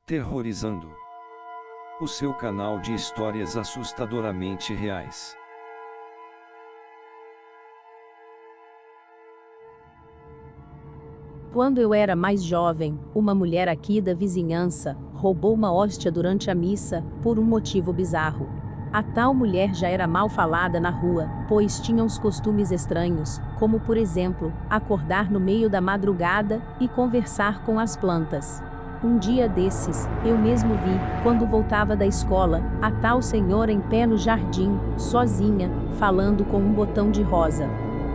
Terrorizando. O seu canal de histórias assustadoramente reais. Quando eu era mais jovem, uma mulher aqui da vizinhança roubou uma hóstia durante a missa, por um motivo bizarro. A tal mulher já era mal falada na rua, pois tinha uns costumes estranhos, como por exemplo, acordar no meio da madrugada e conversar com as plantas. Um dia desses, eu mesmo vi, quando voltava da escola, a tal senhora em pé no jardim, sozinha, falando com um botão de rosa.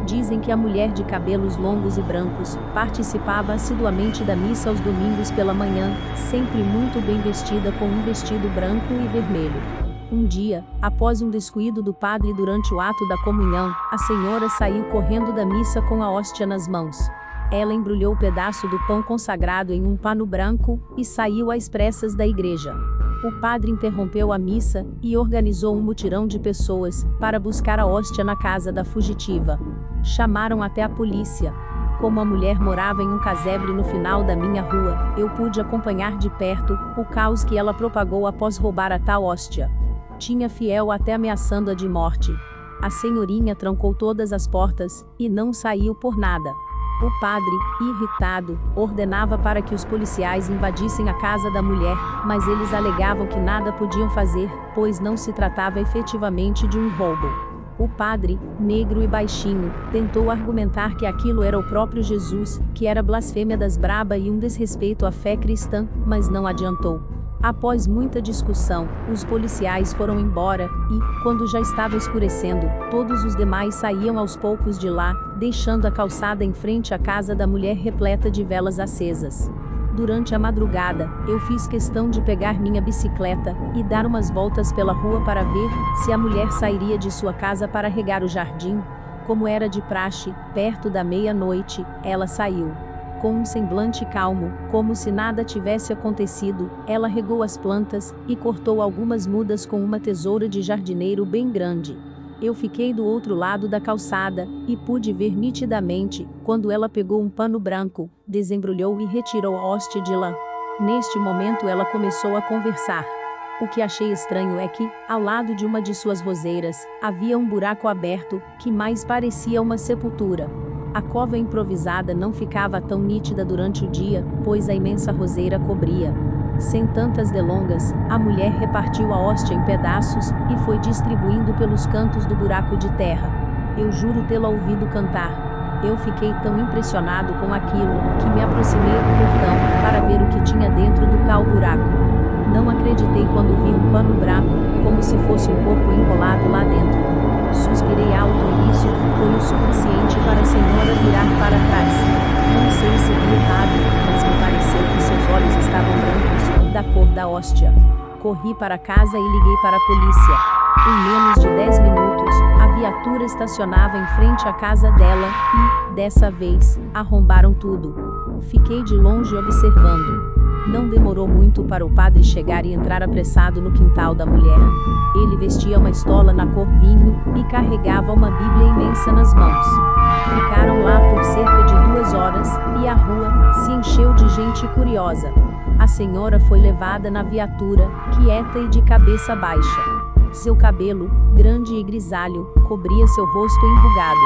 Dizem que a mulher de cabelos longos e brancos participava assiduamente da missa aos domingos pela manhã, sempre muito bem vestida com um vestido branco e vermelho. Um dia, após um descuido do padre durante o ato da comunhão, a senhora saiu correndo da missa com a hóstia nas mãos. Ela embrulhou o pedaço do pão consagrado em um pano branco e saiu às pressas da igreja. O padre interrompeu a missa e organizou um mutirão de pessoas para buscar a hóstia na casa da fugitiva. Chamaram até a polícia. Como a mulher morava em um casebre no final da minha rua, eu pude acompanhar de perto o caos que ela propagou após roubar a tal hóstia. Tinha fiel até ameaçando-a de morte. A senhorinha trancou todas as portas e não saiu por nada. O padre, irritado, ordenava para que os policiais invadissem a casa da mulher, mas eles alegavam que nada podiam fazer, pois não se tratava efetivamente de um roubo. O padre, negro e baixinho, tentou argumentar que aquilo era o próprio Jesus, que era blasfêmia das braba e um desrespeito à fé cristã, mas não adiantou. Após muita discussão, os policiais foram embora e, quando já estava escurecendo, todos os demais saíam aos poucos de lá, deixando a calçada em frente à casa da mulher repleta de velas acesas. Durante a madrugada, eu fiz questão de pegar minha bicicleta e dar umas voltas pela rua para ver se a mulher sairia de sua casa para regar o jardim. Como era de praxe, perto da meia-noite, ela saiu. Com um semblante calmo, como se nada tivesse acontecido, ela regou as plantas e cortou algumas mudas com uma tesoura de jardineiro bem grande. Eu fiquei do outro lado da calçada e pude ver nitidamente, quando ela pegou um pano branco, desembrulhou e retirou a hóstia de lã. Neste momento ela começou a conversar. O que achei estranho é que, ao lado de uma de suas roseiras, havia um buraco aberto, que mais parecia uma sepultura. A cova improvisada não ficava tão nítida durante o dia, pois a imensa roseira cobria. Sem tantas delongas, a mulher repartiu a hóstia em pedaços e foi distribuindo pelos cantos do buraco de terra. Eu juro tê-la ouvido cantar. Eu fiquei tão impressionado com aquilo, que me aproximei do portão, para ver o que tinha dentro do tal buraco. Não acreditei quando vi um pano branco, como se fosse um corpo enrolado lá dentro. Suspirei alto e isso foi o suficiente para a senhora virar para trás. Não sei se vi errado, mas me pareceu que seus olhos estavam brancos, da cor da hóstia. Corri para casa e liguei para a polícia. Em menos de 10 minutos, a viatura estacionava em frente à casa dela e, dessa vez, arrombaram tudo. Fiquei de longe observando. Não demorou muito para o padre chegar e entrar apressado no quintal da mulher. Ele vestia uma estola na cor vinho e carregava uma Bíblia imensa nas mãos. Ficaram lá por cerca de 2 horas e a rua se encheu de gente curiosa. A senhora foi levada na viatura, quieta e de cabeça baixa. Seu cabelo, grande e grisalho, cobria seu rosto enrugado.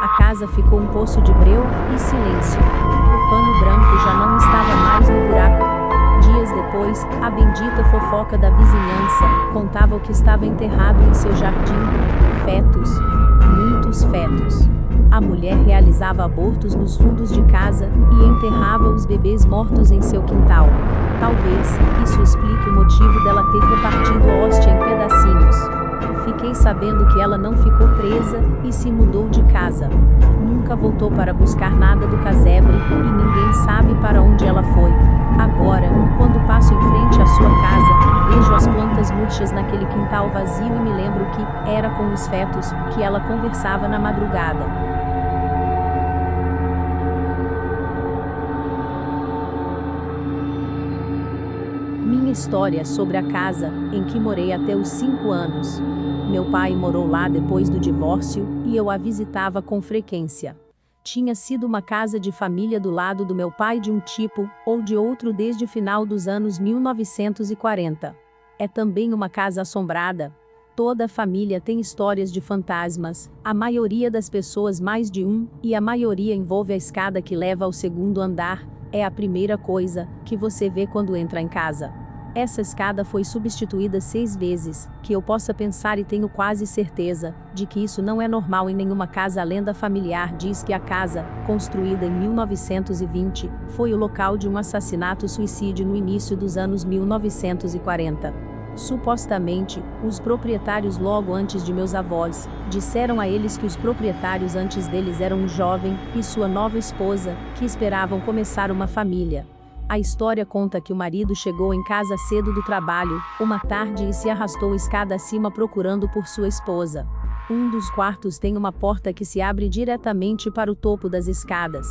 A casa ficou um poço de breu e silêncio. O pano branco já não estava mais no buraco. Dias depois, a bendita fofoca da vizinhança contava o que estava enterrado em seu jardim. Fetos. Muitos fetos. A mulher realizava abortos nos fundos de casa e enterrava os bebês mortos em seu quintal. Talvez isso explique o motivo dela ter repartido a hóstia em pedacinhos. Fiquei sabendo que ela não ficou presa e se mudou de casa. Nunca voltou para buscar nada do casebre e ninguém sabe para onde ela foi. Agora, quando passo em frente à sua casa, vejo as plantas murchas naquele quintal vazio e me lembro que era com os fetos que ela conversava na madrugada. Minha história sobre a casa em que morei até os 5 anos. Meu pai morou lá depois do divórcio e eu a visitava com frequência. Tinha sido uma casa de família do lado do meu pai de um tipo ou de outro desde o final dos anos 1940. É também uma casa assombrada. Toda a família tem histórias de fantasmas, a maioria das pessoas mais de um, e a maioria envolve a escada que leva ao segundo andar. É a primeira coisa que você vê quando entra em casa. Essa escada foi substituída 6 vezes, que eu possa pensar, e tenho quase certeza de que isso não é normal em nenhuma casa. A lenda familiar diz que a casa, construída em 1920, foi o local de um assassinato-suicídio no início dos anos 1940. Supostamente, os proprietários logo antes de meus avós, disseram a eles que os proprietários antes deles eram um jovem e sua nova esposa, que esperavam começar uma família. A história conta que o marido chegou em casa cedo do trabalho, uma tarde, e se arrastou escada acima procurando por sua esposa. Um dos quartos tem uma porta que se abre diretamente para o topo das escadas,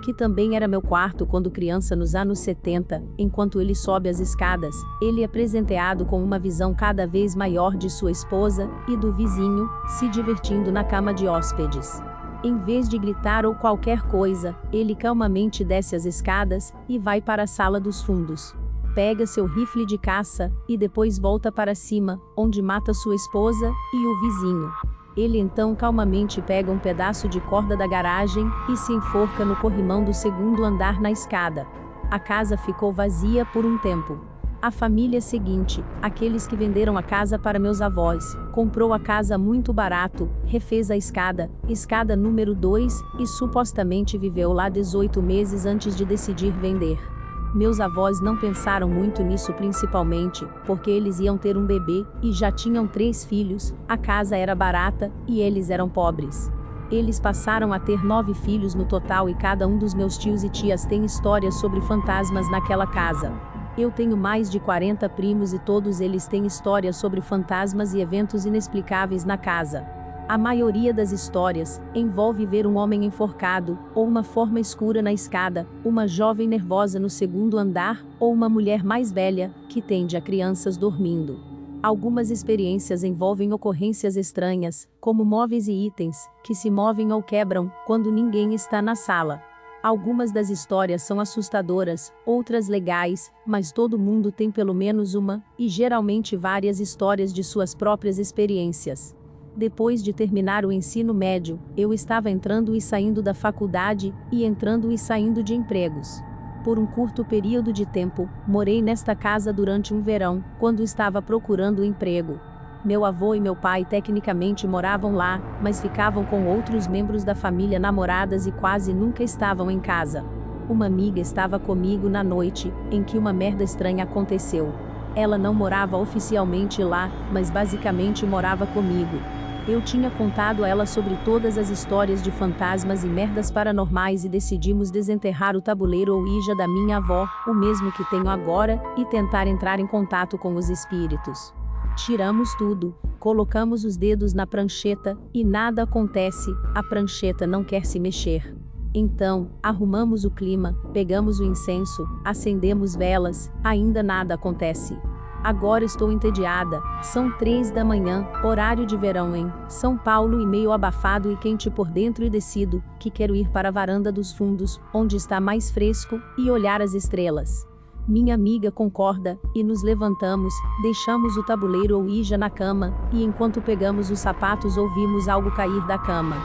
que também era meu quarto quando criança nos anos 70. Enquanto ele sobe as escadas, ele é presenteado com uma visão cada vez maior de sua esposa e do vizinho, se divertindo na cama de hóspedes. Em vez de gritar ou qualquer coisa, ele calmamente desce as escadas e vai para a sala dos fundos. Pega seu rifle de caça e depois volta para cima, onde mata sua esposa e o vizinho. Ele então calmamente pega um pedaço de corda da garagem e se enforca no corrimão do segundo andar na escada. A casa ficou vazia por um tempo. A família seguinte, aqueles que venderam a casa para meus avós, comprou a casa muito barato, refez a escada número 2, e supostamente viveu lá 18 meses antes de decidir vender. Meus avós não pensaram muito nisso, principalmente porque eles iam ter um bebê e já tinham 3 filhos, a casa era barata e eles eram pobres. Eles passaram a ter 9 filhos no total, e cada um dos meus tios e tias tem histórias sobre fantasmas naquela casa. Eu tenho mais de 40 primos e todos eles têm histórias sobre fantasmas e eventos inexplicáveis na casa. A maioria das histórias envolve ver um homem enforcado, ou uma forma escura na escada, uma jovem nervosa no segundo andar, ou uma mulher mais velha, que tende a crianças dormindo. Algumas experiências envolvem ocorrências estranhas, como móveis e itens, que se movem ou quebram, quando ninguém está na sala. Algumas das histórias são assustadoras, outras legais, mas todo mundo tem pelo menos uma, e geralmente várias histórias de suas próprias experiências. Depois de terminar o ensino médio, eu estava entrando e saindo da faculdade, e entrando e saindo de empregos. Por um curto período de tempo, morei nesta casa durante um verão, quando estava procurando emprego. Meu avô e meu pai tecnicamente moravam lá, mas ficavam com outros membros da família, namoradas, e quase nunca estavam em casa. Uma amiga estava comigo na noite em que uma merda estranha aconteceu. Ela não morava oficialmente lá, mas basicamente morava comigo. Eu tinha contado a ela sobre todas as histórias de fantasmas e merdas paranormais, e decidimos desenterrar o tabuleiro Ouija da minha avó, o mesmo que tenho agora, e tentar entrar em contato com os espíritos. Tiramos tudo, colocamos os dedos na prancheta, e nada acontece, a prancheta não quer se mexer. Então, arrumamos o clima, pegamos o incenso, acendemos velas, ainda nada acontece. Agora estou entediada, são 3 da manhã, horário de verão em São Paulo, e meio abafado e quente por dentro, e decido que quero ir para a varanda dos fundos, onde está mais fresco, e olhar as estrelas. Minha amiga concorda, e nos levantamos, deixamos o tabuleiro Ouija na cama, e enquanto pegamos os sapatos ouvimos algo cair da cama.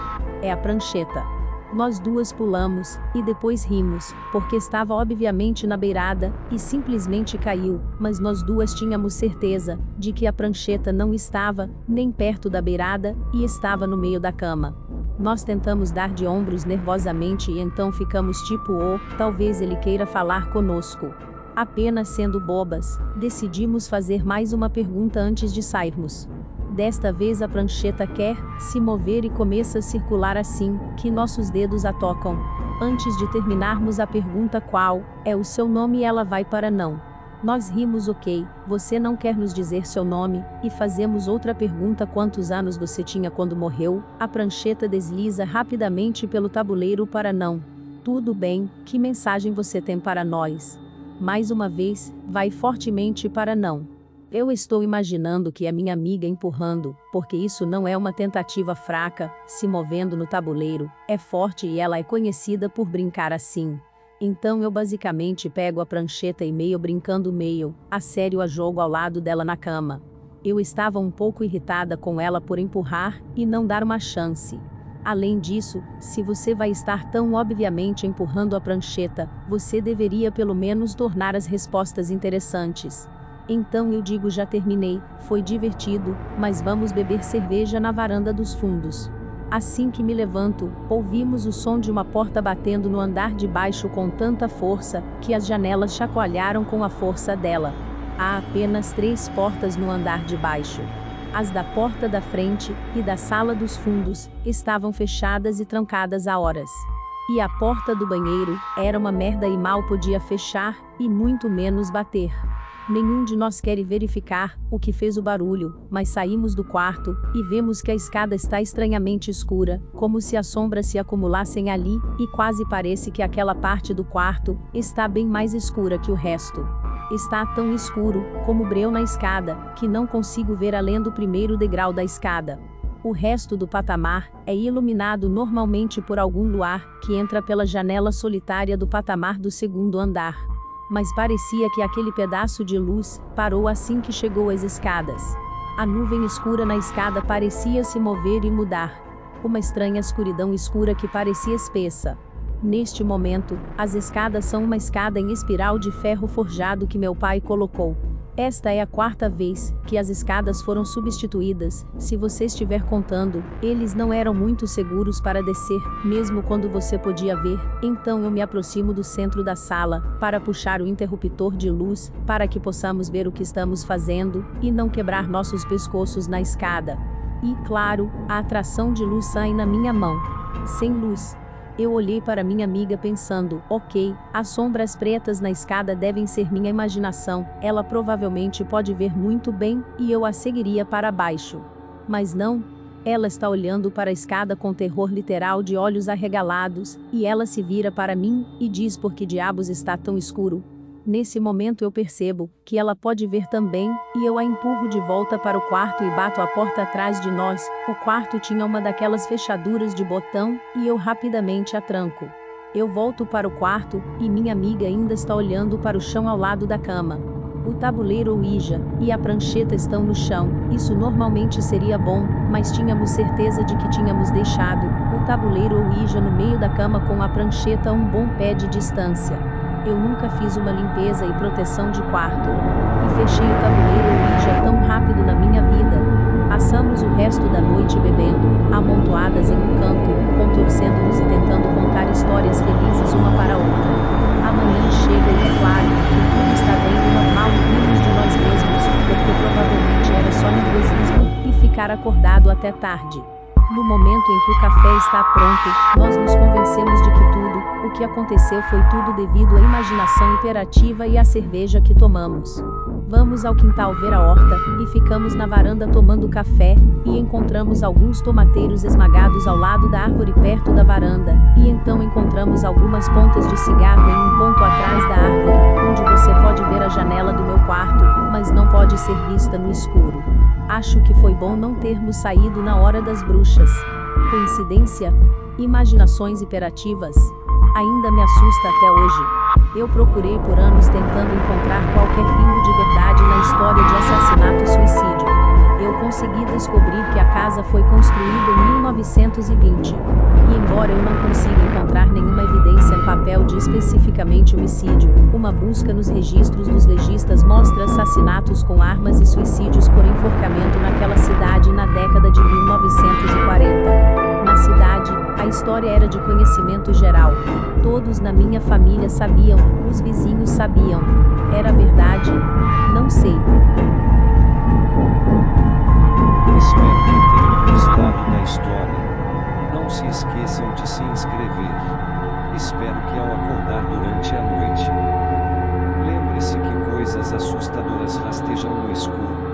É a prancheta. Nós duas pulamos, e depois rimos, porque estava obviamente na beirada, e simplesmente caiu, mas nós duas tínhamos certeza de que a prancheta não estava nem perto da beirada, e estava no meio da cama. Nós tentamos dar de ombros nervosamente, e então ficamos tipo, talvez ele queira falar conosco. Apenas sendo bobas, decidimos fazer mais uma pergunta antes de sairmos. Desta vez a prancheta quer se mover e começa a circular assim que nossos dedos a tocam. Antes de terminarmos a pergunta qual é o seu nome, ela vai para não. Nós rimos, ok, você não quer nos dizer seu nome, e fazemos outra pergunta, quantos anos você tinha quando morreu? A prancheta desliza rapidamente pelo tabuleiro para não. Tudo bem, que mensagem você tem para nós? Mais uma vez, vai fortemente para não. Eu estou imaginando que é minha amiga empurrando, porque isso não é uma tentativa fraca, se movendo no tabuleiro, é forte e ela é conhecida por brincar assim. Então eu basicamente pego a prancheta e meio brincando meio, a sério a jogo ao lado dela na cama. Eu estava um pouco irritada com ela por empurrar e não dar uma chance. Além disso, se você vai estar tão obviamente empurrando a prancheta, você deveria pelo menos tornar as respostas interessantes. Então eu digo já terminei, foi divertido, mas vamos beber cerveja na varanda dos fundos. Assim que me levanto, ouvimos o som de uma porta batendo no andar de baixo com tanta força, que as janelas chacoalharam com a força dela. Há apenas 3 portas no andar de baixo. As da porta da frente e da sala dos fundos estavam fechadas e trancadas há horas. E a porta do banheiro era uma merda e mal podia fechar, e muito menos bater. Nenhum de nós quer verificar o que fez o barulho, mas saímos do quarto e vemos que a escada está estranhamente escura, como se as sombras se acumulassem ali, e quase parece que aquela parte do quarto está bem mais escura que o resto. Está tão escuro, como breu na escada, que não consigo ver além do primeiro degrau da escada. O resto do patamar é iluminado normalmente por algum luar que entra pela janela solitária do patamar do segundo andar. Mas parecia que aquele pedaço de luz parou assim que chegou às escadas. A nuvem escura na escada parecia se mover e mudar. Uma estranha escuridão escura que parecia espessa. Neste momento, as escadas são uma escada em espiral de ferro forjado que meu pai colocou. Esta é a 4ª vez que as escadas foram substituídas. Se você estiver contando, eles não eram muito seguros para descer, mesmo quando você podia ver. Então eu me aproximo do centro da sala, para puxar o interruptor de luz, para que possamos ver o que estamos fazendo, e não quebrar nossos pescoços na escada. E, claro, a atração de luz sai na minha mão. Sem luz. Eu olhei para minha amiga pensando, ok, as sombras pretas na escada devem ser minha imaginação, ela provavelmente pode ver muito bem, e eu a seguiria para baixo. Mas não, ela está olhando para a escada com terror literal de olhos arregalados, e ela se vira para mim, e diz por que diabos está tão escuro. Nesse momento eu percebo que ela pode ver também, e eu a empurro de volta para o quarto e bato a porta atrás de nós. O quarto tinha uma daquelas fechaduras de botão, e eu rapidamente a tranco. Eu volto para o quarto, e minha amiga ainda está olhando para o chão ao lado da cama. O tabuleiro Ouija e a prancheta estão no chão. Isso normalmente seria bom, mas tínhamos certeza de que tínhamos deixado o tabuleiro Ouija no meio da cama com a prancheta a um bom pé de distância. Eu nunca fiz uma limpeza e proteção de quarto. E fechei o tabuleiro Ouija tão rápido na minha vida. Passamos o resto da noite bebendo, amontoadas em um canto, contorcendo-nos e tentando contar histórias felizes uma para a outra. Amanhã chega e é claro que tudo está bem e normal e rimos de nós mesmos, porque provavelmente era só nervosismo, e ficar acordado até tarde. No momento em que o café está pronto, nós nos convencemos de que tudo o que aconteceu foi tudo devido à imaginação hiperativa e à cerveja que tomamos. Vamos ao quintal ver a horta, e ficamos na varanda tomando café, e encontramos alguns tomateiros esmagados ao lado da árvore perto da varanda, e então encontramos algumas pontas de cigarro em um ponto atrás da árvore, onde você pode ver a janela do meu quarto, mas não pode ser vista no escuro. Acho que foi bom não termos saído na hora das bruxas. Coincidência? Imaginações hiperativas? Ainda me assusta até hoje. Eu procurei por anos tentando encontrar qualquer pingo de verdade na história de assassinato e suicídio. Eu consegui descobrir que a casa foi construída em 1920. E embora eu não consiga encontrar nenhuma evidência em papel de especificamente homicídio, uma busca nos registros dos legistas mostra assassinatos com armas e suicídios por enforcamento naquela cidade na década de 1940. Na cidade, a história era de conhecimento geral. Todos na minha família sabiam, os vizinhos sabiam. Era verdade? Não sei. Espero que tenham gostado da história. Não se esqueçam de se inscrever. Espero que ao acordar durante a noite, lembre-se que coisas assustadoras rastejam no escuro.